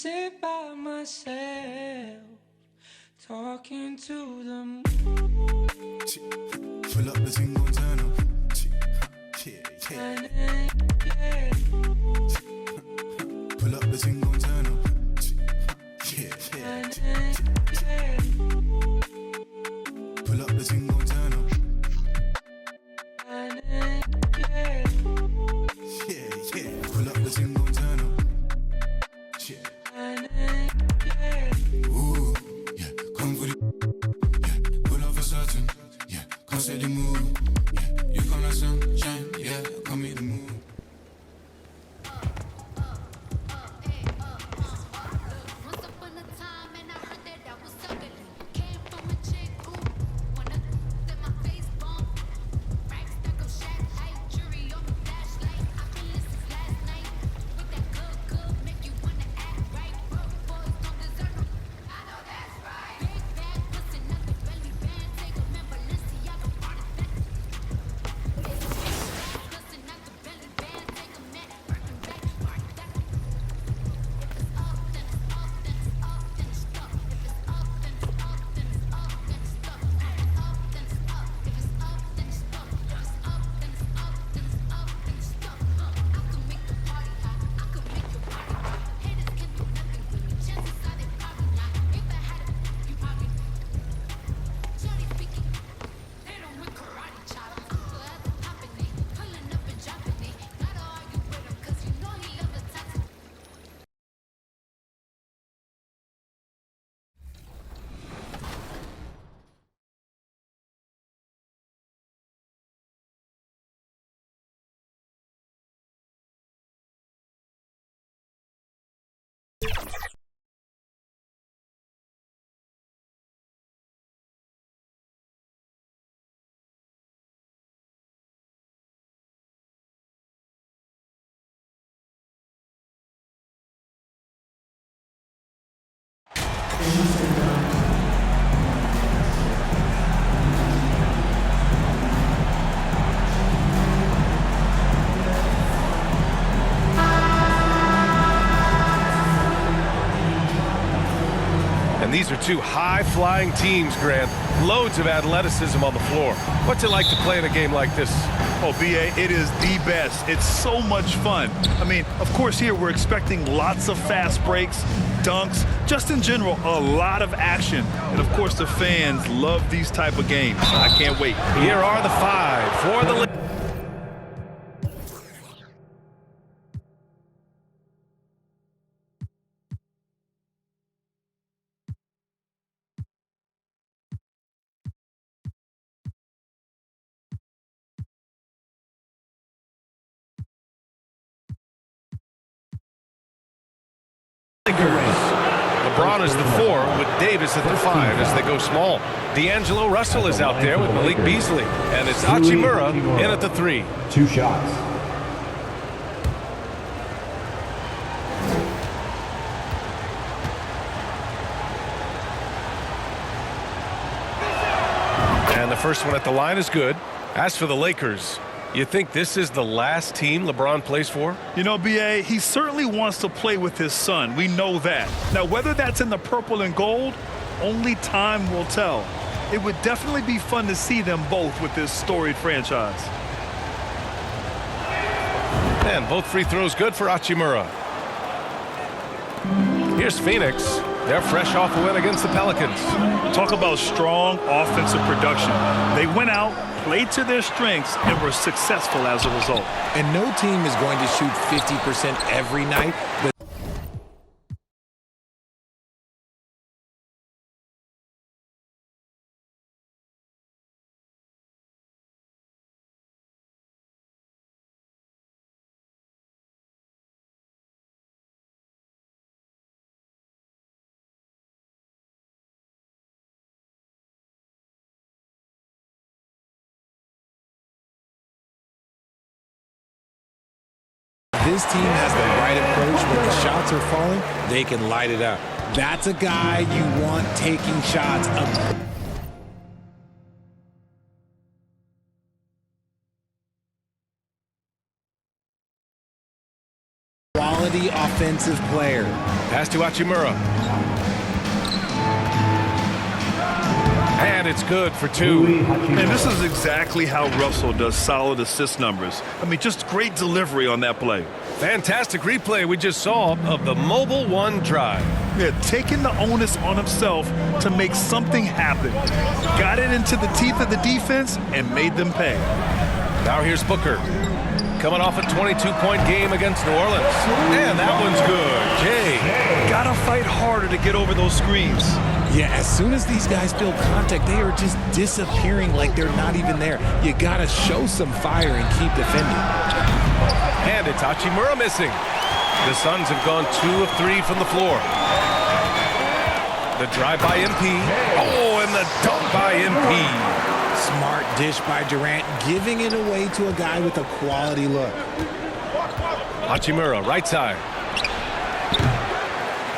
sit by myself, talking to the moon. Pull up the thing, gon' turn up. Yeah. Pull up the thing, gon' turn up. Yeah. Pull up the thing, gon' turn up. Yeah. Pull up the thing, gon' turn up. Yeah. Ooh, yeah. Come for the. Yeah. Pull up for certain. Yeah. Come set the mood. Yeah. You come like sunshine. Yeah. Come meet the mood. And these are two high-flying teams, Grant. Loads of athleticism on the floor. What's it like to play in a game like this? Oh, B.A., it is the best. It's so much fun. I mean, of course, here we're expecting lots of fast breaks, dunks, just in general, a lot of action. And, of course, the fans love these type of games. I can't wait. Here are the five for the... LeBron is the 4 with Davis at the 5 as they go small. D'Angelo Russell is out there with Malik Beasley. And it's Hachimura in at the 3. 2 shots. And the first one at the line is good. As for the Lakers, you think this is the last team LeBron plays for? You know, B.A., he certainly wants to play with his son. We know that. Now, whether that's in the purple and gold, only time will tell. It would definitely be fun to see them both with this storied franchise. And both free throws good for Hachimura. Here's Phoenix. They're fresh off a win against the Pelicans. Talk about strong offensive production. They went out, played to their strengths, and were successful as a result. And no team is going to shoot 50% every night, but this team has the right approach. When the shots are falling, they can light it up. That's a guy you want taking shots. Quality offense. offensive player. Pass to Hachimura. And it's good for 2. And this is exactly how Russell does solid assist numbers. I mean, just great delivery on that play. Fantastic replay we just saw of the Mobile One drive. Yeah, taking the onus on himself to make something happen. Got it into the teeth of the defense and made them pay. Now here's Booker. Coming off a 22-point game against New Orleans. And that one's good. Jay. Gotta fight harder to get over those screens. Yeah, as soon as these guys feel contact, they are just disappearing like they're not even there. You gotta show some fire and keep defending. And it's Hachimura missing. The Suns have gone 2 of 3 from the floor. The drive by MP. Oh, and the dunk by MP. Smart dish by Durant, giving it away to a guy with a quality look. Hachimura, right side.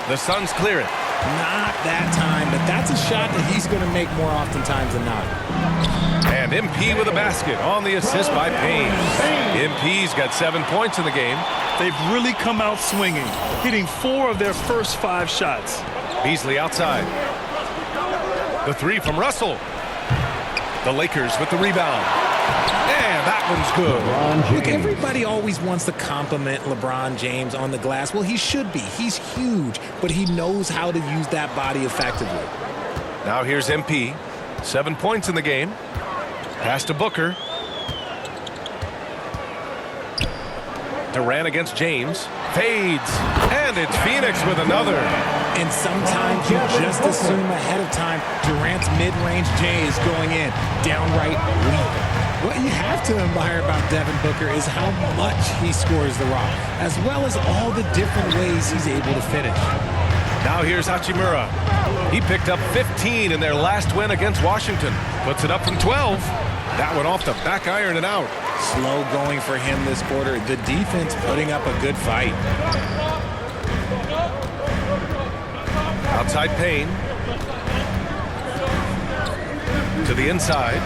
The Suns clear it. Not that time, but that's a shot that he's going to make more oftentimes than not. And MP with a basket on the assist by Payne. MP's got 7 points in the game. They've really come out swinging, hitting 4 of their first 5 shots. Beasley outside. The 3 from Russell. The Lakers with the rebound. And that one's good. Look, everybody always wants to compliment LeBron James on the glass. Well, he should be. He's huge, but he knows how to use that body effectively. Now here's MP. 7 points in the game. Pass to Booker. Durant against James. Fades. And it's Phoenix with another. And sometimes you just assume ahead of time Durant's mid-range J is going in. Downright weak. What you have to admire about Devin Booker is how much he scores the rock, as well as all the different ways he's able to finish. Now here's Hachimura. He picked up 15 in their last win against Washington. Puts it up from 12. That one off the back iron and out. Slow going for him this quarter. The defense putting up a good fight. Outside Payne. To the inside.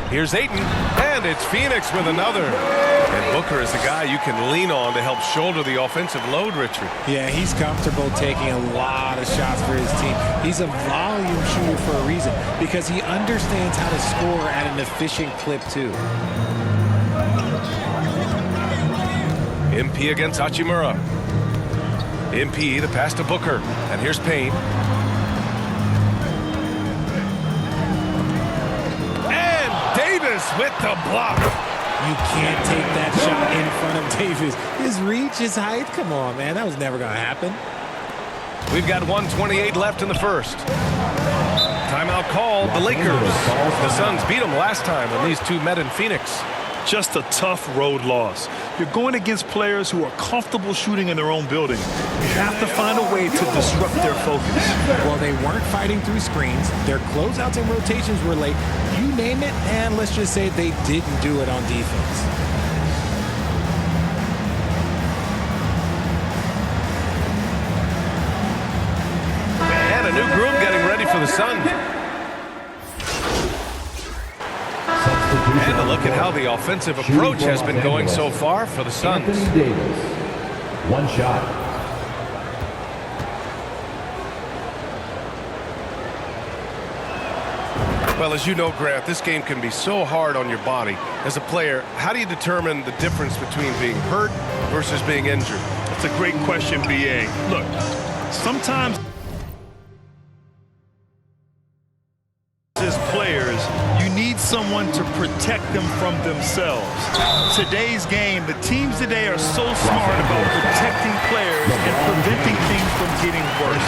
Here's Ayton. And it's Phoenix with another. And Booker is the guy you can lean on to help shoulder the offensive load, Richard. Yeah, he's comfortable taking a lot of shots for his team. He's a volume shooter for a reason, because he understands how to score at an efficient clip, too. MP against Hachimura. MP, the pass to Booker. And here's Payne. And Davis with the block. You can't take that shot in front of Davis. His reach, his height, come on, man. That was never going to happen. We've got 1:28 left in the first. Timeout called. The Lakers. The Suns beat them last time when these two met in Phoenix. Just a tough road loss. You're going against players who are comfortable shooting in their own building. You have to find a way to disrupt their focus. Well, they weren't fighting through screens. Their closeouts and rotations were late. You name it, and let's just say they didn't do it on defense. And a new group getting ready for the Sun. And a look at how the offensive approach has been going so far for the Suns. Anthony Davis, 1 shot. Well, as you know, Grant, this game can be so hard on your body. As a player, how do you determine the difference between being hurt versus being injured? That's a great question, B.A. Look, sometimes as players, you need someone to protect them from themselves. Today's game, the teams today are so smart about protecting players and preventing things from getting worse.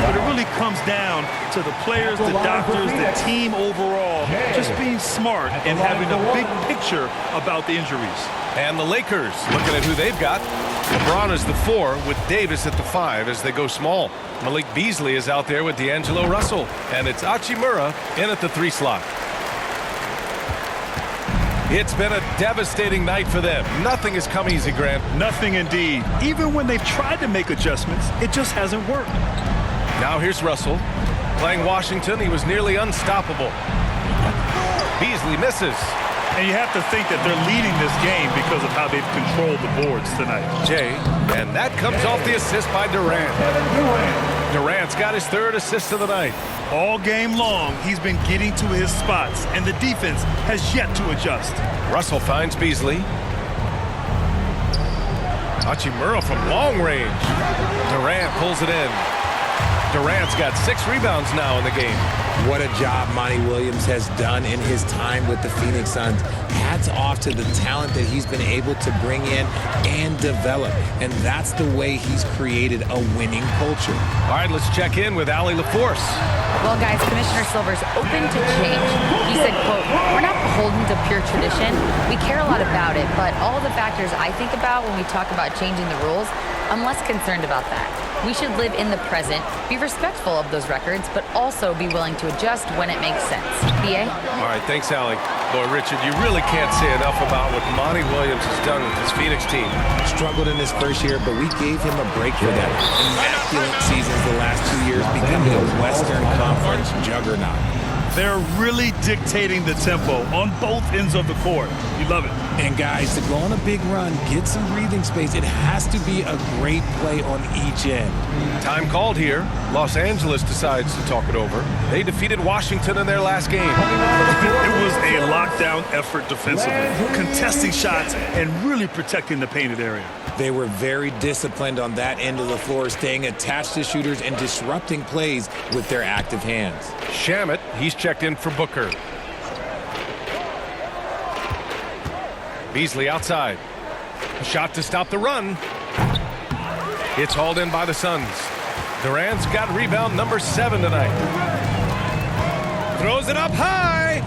But it really comes down to the players, the doctors, the team overall, just being smart and having a big picture about the injuries. And the Lakers, looking at who they've got. LeBron is the 4 with Davis at the 5 as they go small. Malik Beasley is out there with D'Angelo Russell. And it's Hachimura in at the 3 slot. It's been a devastating night for them. Nothing has come easy, Grant. Nothing indeed. Even when they've tried to make adjustments, it just hasn't worked. Now here's Russell. Playing Washington, he was nearly unstoppable. Beasley misses. And you have to think that they're leading this game because of how they've controlled the boards tonight. Jay, and that comes off the assist by Durant. Durant's got his third assist of the night. All game long, he's been getting to his spots, and the defense has yet to adjust. Russell finds Beasley. Hachimura from long range. Durant pulls it in. Durant's got 6 rebounds now in the game. What a job Monty Williams has done in his time with the Phoenix Suns. Hats off to the talent that he's been able to bring in and develop. And that's the way he's created a winning culture. All right, let's check in with Allie LaForce. Well, guys, Commissioner Silver's open to change. He said, quote, "We're not beholden to pure tradition. We care a lot about it, but all the factors I think about when we talk about changing the rules, I'm less concerned about that. We should live in the present, be respectful of those records, but also be willing to adjust when it makes sense." B.A.? All right, thanks, Allie. Boy, Richard, you really can't say enough about what Monty Williams has done with his Phoenix team. Struggled in his first year, but we gave him a break for that. Immaculate seasons the last 2 years, becoming a Western Conference juggernaut. They're really dictating the tempo on both ends of the court. You love it. And guys, to go on a big run, get some breathing space, it has to be a great play on each end. Time called here. Los Angeles decides to talk it over. They defeated Washington in their last game. It was a lockdown effort defensively, contesting shots and really protecting the painted area. They were very disciplined on that end of the floor, staying attached to shooters and disrupting plays with their active hands. Shamet, he's checked in for Booker. Beasley outside. A shot to stop the run. It's hauled in by the Suns. Durant's got rebound number 7 tonight. Throws it up high.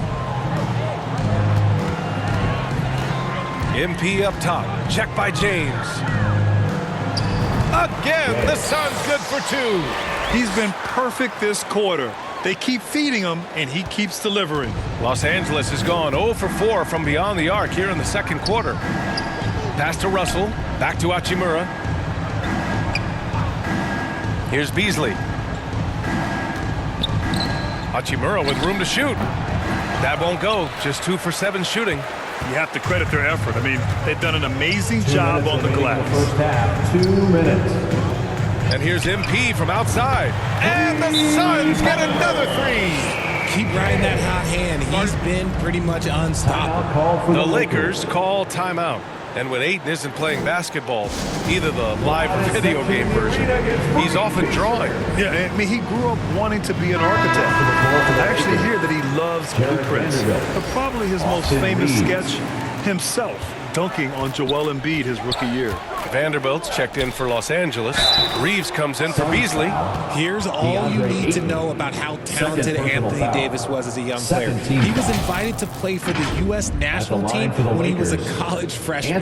MP up top. Check by James. Again, the Suns good for 2. He's been perfect this quarter. They keep feeding him, and he keeps delivering. Los Angeles has gone 0 for 4 from beyond the arc here in the second quarter. Pass to Russell. Back to Hachimura. Here's Beasley. Hachimura with room to shoot. That won't go. Just 2 for 7 shooting. You have to credit their effort. I mean, they've done an amazing job on the glass. First half, 2 minutes. And here's MP from outside. And the Suns get another 3. Keep riding that hot hand. He's been pretty much unstoppable. The Lakers call timeout. And when Ayton isn't playing basketball, either the live or video game version, he's often drawing. Yeah, I mean, he grew up wanting to be an architect. I actually hear that he loves blueprints. But probably his most famous sketch, himself dunking on Joel Embiid his rookie year. Vanderbilt's checked in for Los Angeles. Reeves comes in for Beasley. Here's all you need to know about how talented Anthony Davis was as a young player. He was invited to play for the U.S. national team when he was a college freshman.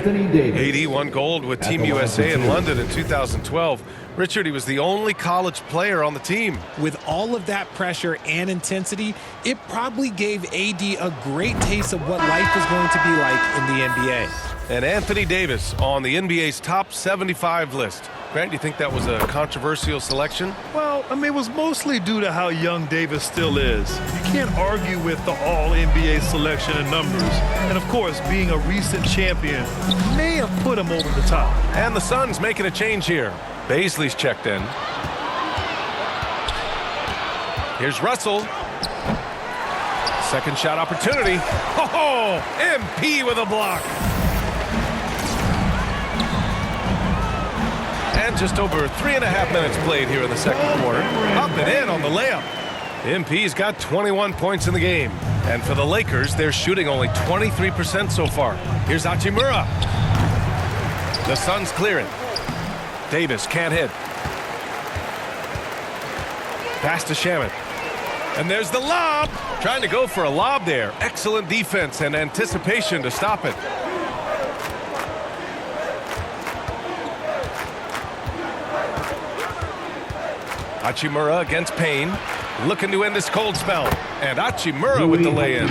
AD won gold with Team USA in London in 2012. Richard, he was the only college player on the team. With all of that pressure and intensity, it probably gave AD a great taste of what life is going to be like in the NBA. And Anthony Davis on the NBA's top 75 list. Grant, do you think that was a controversial selection? Well, I mean, it was mostly due to how young Davis still is. You can't argue with the all-NBA selection and numbers. And, of course, being a recent champion may have put him over the top. And the Suns making a change here. Baisley's checked in. Here's Russell. Second shot opportunity. Oh, MP with a block. And just over 3.5 minutes played here in the second quarter. Up and in on the layup. MP's got 21 points in the game. And for the Lakers, they're shooting only 23% so far. Here's Hachimura. The Suns clear it. Davis can't hit. Pass to Shamet. And there's the lob. Trying to go for a lob there. Excellent defense and anticipation to stop it. Hachimura against Payne. Looking to end this cold spell. And Hachimura with the lay-in.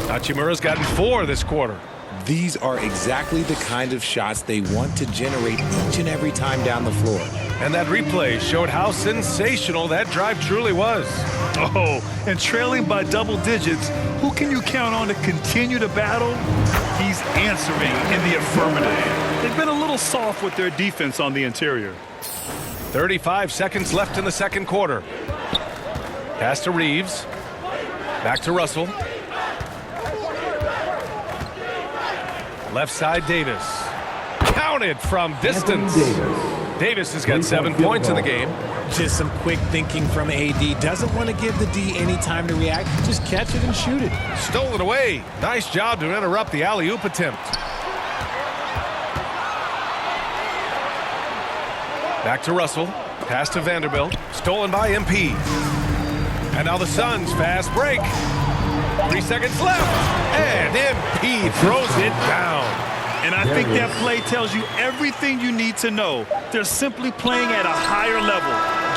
Hachimura's gotten 4 this quarter. These are exactly the kind of shots they want to generate each and every time down the floor. And that replay showed how sensational that drive truly was. Oh, and trailing by double digits, who can you count on to continue to battle? He's answering in the affirmative. They've been a little soft with their defense on the interior. 35 seconds left in the second quarter. Pass to Reeves. Back to Russell. Left side, Davis. Counted from distance. Davis has got 7 points in the game. Just some quick thinking from AD. Doesn't want to give the D any time to react. Just catch it and shoot it. Stolen away. Nice job to interrupt the alley-oop attempt. Back to Russell. Pass to Vanderbilt. Stolen by MP. And now the Suns fast break. 3 seconds left. And MP throws it down. And I think that play tells you everything you need to know. They're simply playing at a higher level,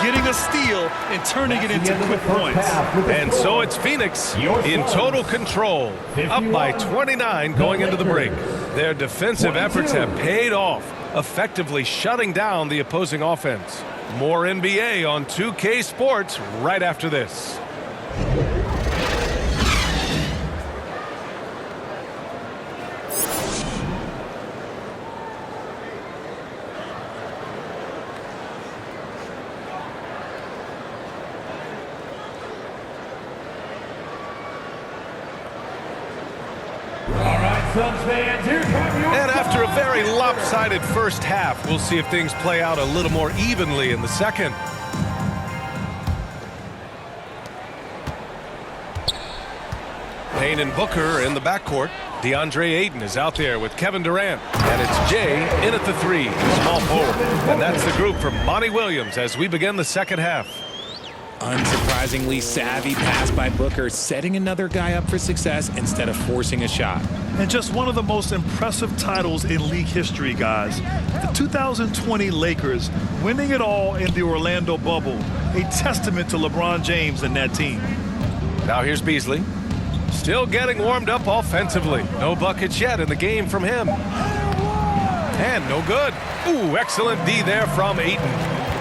getting a steal and turning it into quick points. And so it's Phoenix in total control, up by 29 going into the break. Their defensive efforts have paid off, effectively shutting down the opposing offense. More NBA on 2K Sports right after this. And after a very lopsided first half, we'll see if things play out a little more evenly in the second. Payne and Booker in the backcourt. DeAndre Ayton is out there with Kevin Durant. And it's Jay in at the three, small forward. And that's the group from Monty Williams as we begin the second half. Unsurprisingly savvy pass by Booker, setting another guy up for success instead of forcing a shot. And just one of the most impressive titles in league history, guys. The 2020 Lakers winning it all in the Orlando bubble. A testament to LeBron James and that team. Now here's Beasley. Still getting warmed up offensively. No buckets yet in the game from him. And no good. Ooh, excellent D there from Ayton.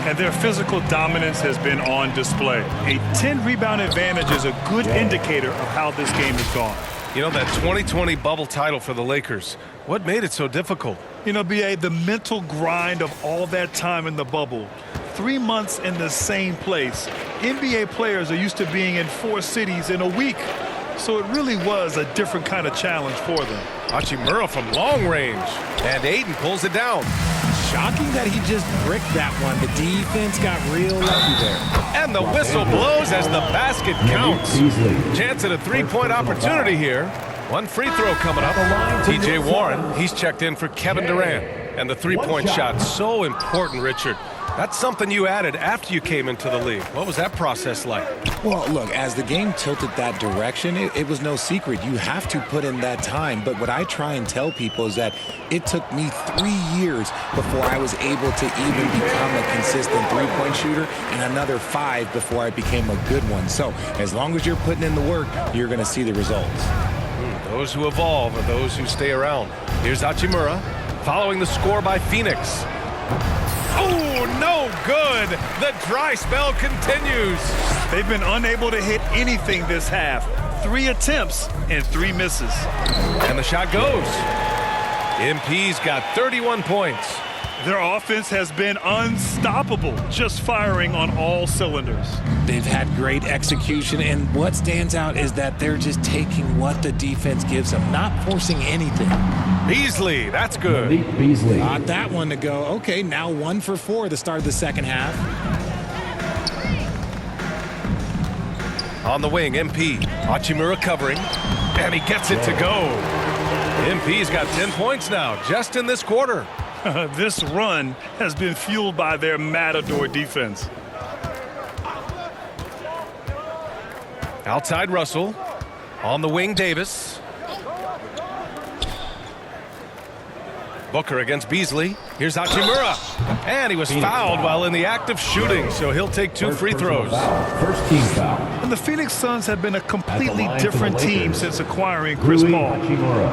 And their physical dominance has been on display. A 10-rebound advantage is a good indicator of how this game has gone. You know, that 2020 bubble title for the Lakers, what made it so difficult? You know, B.A., the mental grind of all that time in the bubble. 3 months in the same place. NBA players are used to being in 4 cities in a week. So it really was a different kind of challenge for them. Hachimura from long range. And Ayton pulls it down. Shocking that he just bricked that one. The defense got real lucky there. And the whistle blows as the basket counts. Chance at a three-point opportunity here. One free throw coming up. T.J. Warren, he's checked in for Kevin Durant. And the three-point shot, so important, Richard. That's something you added after you came into the league. What was that process like? Well, look, as the game tilted that direction, it was no secret. You have to put in that time. But what I try and tell people is that it took me 3 years before I was able to even become a consistent three-point shooter, and another 5 before I became a good one. So as long as you're putting in the work, you're going to see the results. Those who evolve are those who stay around. Here's Hachimura following the score by Phoenix. Oh, no good. The dry spell continues. They've been unable to hit anything this half. 3 attempts and 3 misses. And the shot goes. MP's got 31 points. Their offense has been unstoppable, just firing on all cylinders. They've had great execution, and what stands out is that they're just taking what the defense gives them, not forcing anything. Beasley, that's good. Beasley. Got that one to go. Okay, now 1 for 4 to start the second half. On the wing, MP. Hachimura covering, and he gets it to go. MP's got 10 points now, just in this quarter. This run has been fueled by their Matador defense. Outside Russell. On the wing, Davis. Booker against Beasley. Here's Hachimura. And he was fouled while in the act of shooting, so he'll take 2 free throws. First team foul. And the Phoenix Suns have been a completely different team since acquiring Chris Paul.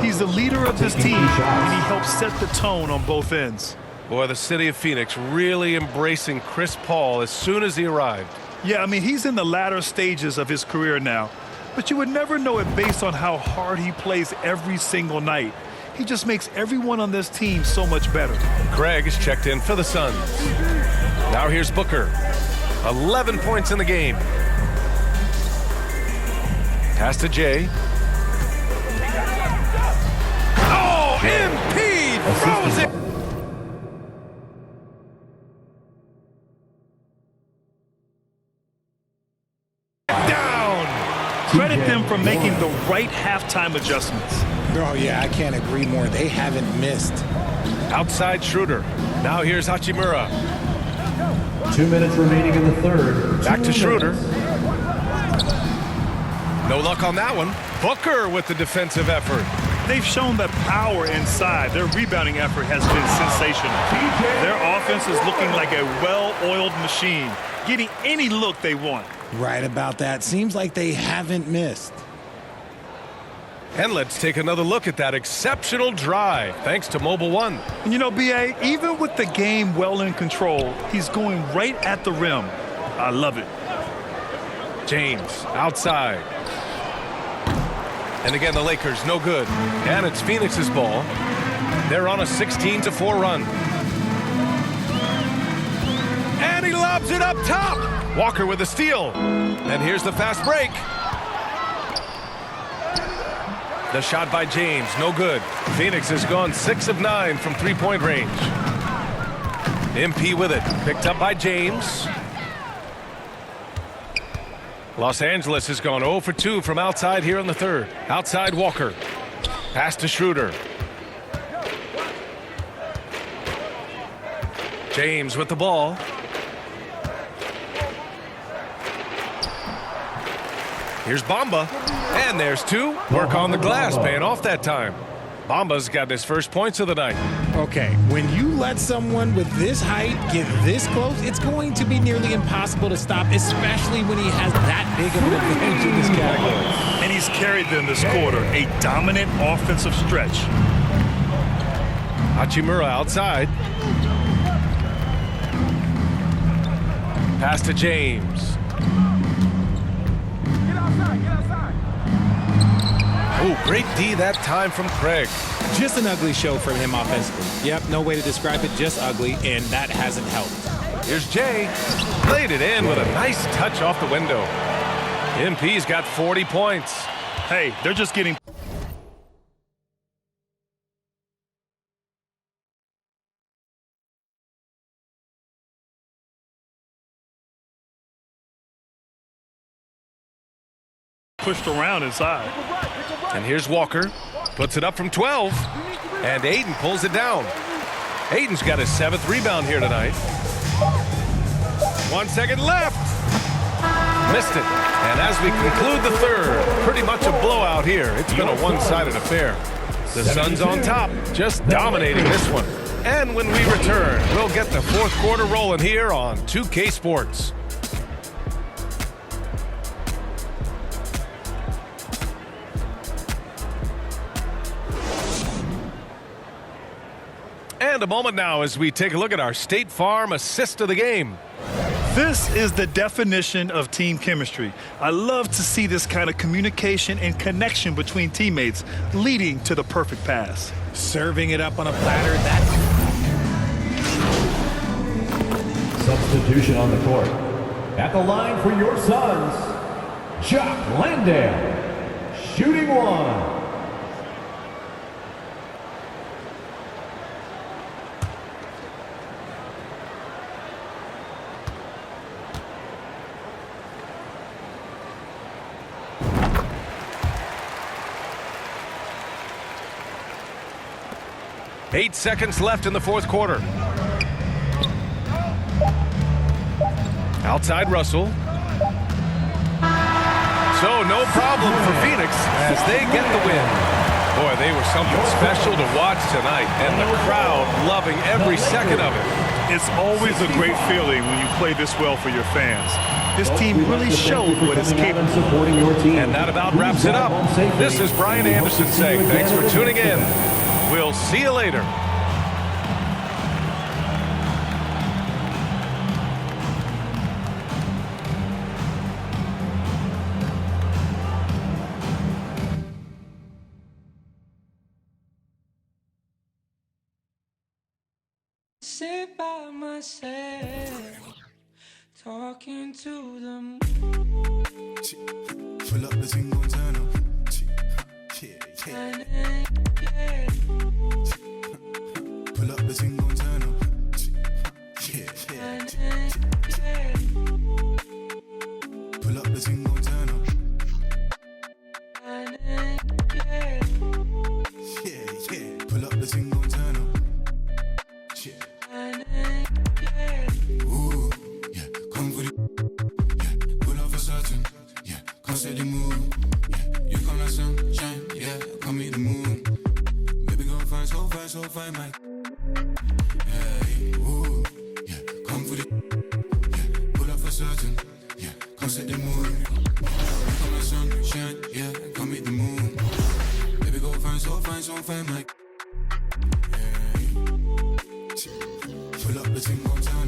He's the leader of this team, and he helps set the tone on both ends. Boy, the city of Phoenix really embracing Chris Paul as soon as he arrived. Yeah, I mean, he's in the latter stages of his career now, but you would never know it based on how hard he plays every single night. He just makes everyone on this team so much better. Craig is checked in for the Suns. Now here's Booker. 11 points in the game. Pass to Jay. Oh, MP throws it. Down. Credit them for making the right halftime adjustments. Oh, yeah, I can't agree more. They haven't missed. Outside Schroeder. Now here's Hachimura. 2 minutes remaining in the third. Back to 2 Schroeder. minutes. No luck on that one. Booker with the defensive effort. They've shown that power inside. Their rebounding effort has been sensational. Their offense is looking like a well-oiled machine, getting any look they want. Right about that. Seems like they haven't missed. And let's take another look at that exceptional drive, thanks to Mobile One. And you know, B.A., even with the game well in control, he's going right at the rim. I love it. James, outside. And again, the Lakers, no good. And it's Phoenix's ball. They're on a 16-4 run. And he lobs it up top. Walker with a steal. And here's the fast break. The shot by James, no good. Phoenix has gone 6 of 9 from three-point range. MP with it, picked up by James. Los Angeles has gone 0 for 2 from outside here in the third. Outside Walker. Pass to Schroeder. James with the ball. Here's Bamba. And there's 2. Work on the glass, paying off that time. Bamba's got his first points of the night. Okay, when you let someone with this height get this close, it's going to be nearly impossible to stop, especially when he has that big of an advantage in this category. And he's carried them this quarter, a dominant offensive stretch. Hachimura outside. Pass to James. Oh, great D that time from Craig. Just an ugly show from him offensively. Yep, no way to describe it, just ugly, and that hasn't helped. Here's Jay. Played it in with a nice touch off the window. MP's got 40 points. Hey, they're just getting pushed around inside. And here's Walker. Puts it up from 12. And Ayton pulls it down. Ayton's got his 7th rebound here tonight. 1 second left. Missed it. And as we conclude the third, pretty much a blowout here. It's been a one-sided affair. The Suns on top, just dominating this one. And when we return, we'll get the fourth quarter rolling here on 2K Sports. And a moment now as we take a look at our State Farm assist of the game. This is the definition of team chemistry. I love to see this kind of communication and connection between teammates leading to the perfect pass. Serving it up on a platter, that Substitution on the court. At the line for your Suns, Jock Landale, shooting 1. Eight seconds left in the fourth quarter. Outside Russell. So no problem for Phoenix as they get the win. Boy, they were something special to watch tonight, and the crowd loving every second of it. It's always a great feeling when you play this well for your fans. This team really showed what it's capable of. Supporting your team. And that about wraps it up. This is Brian Anderson saying thanks for tuning in. We'll see you later. sit by myself, talking to the moon. Pull up the thing, gon' turn up. Yeah, yeah. Pull up the thing, gon' turn up. Yeah, yeah. Pull up the thing, gon' turn up. Yeah, yeah. Pull up the thing, gon' turn up. Yeah. Ooh, yeah. Come for the. Yeah. Pull up for certain. Yeah. Come set the mood. Yeah. You come like sunshine. Yeah. Come meet the moon. Baby, go fine, so fine, Mike. Hey, ooh, yeah. Come for the. Yeah. Pull up for certain. Yeah. Come set the mood. You come like sunshine. Yeah. Come meet the moon. Baby, go fine, so fine, Mike. Hey. Pull up the thing, gon' turn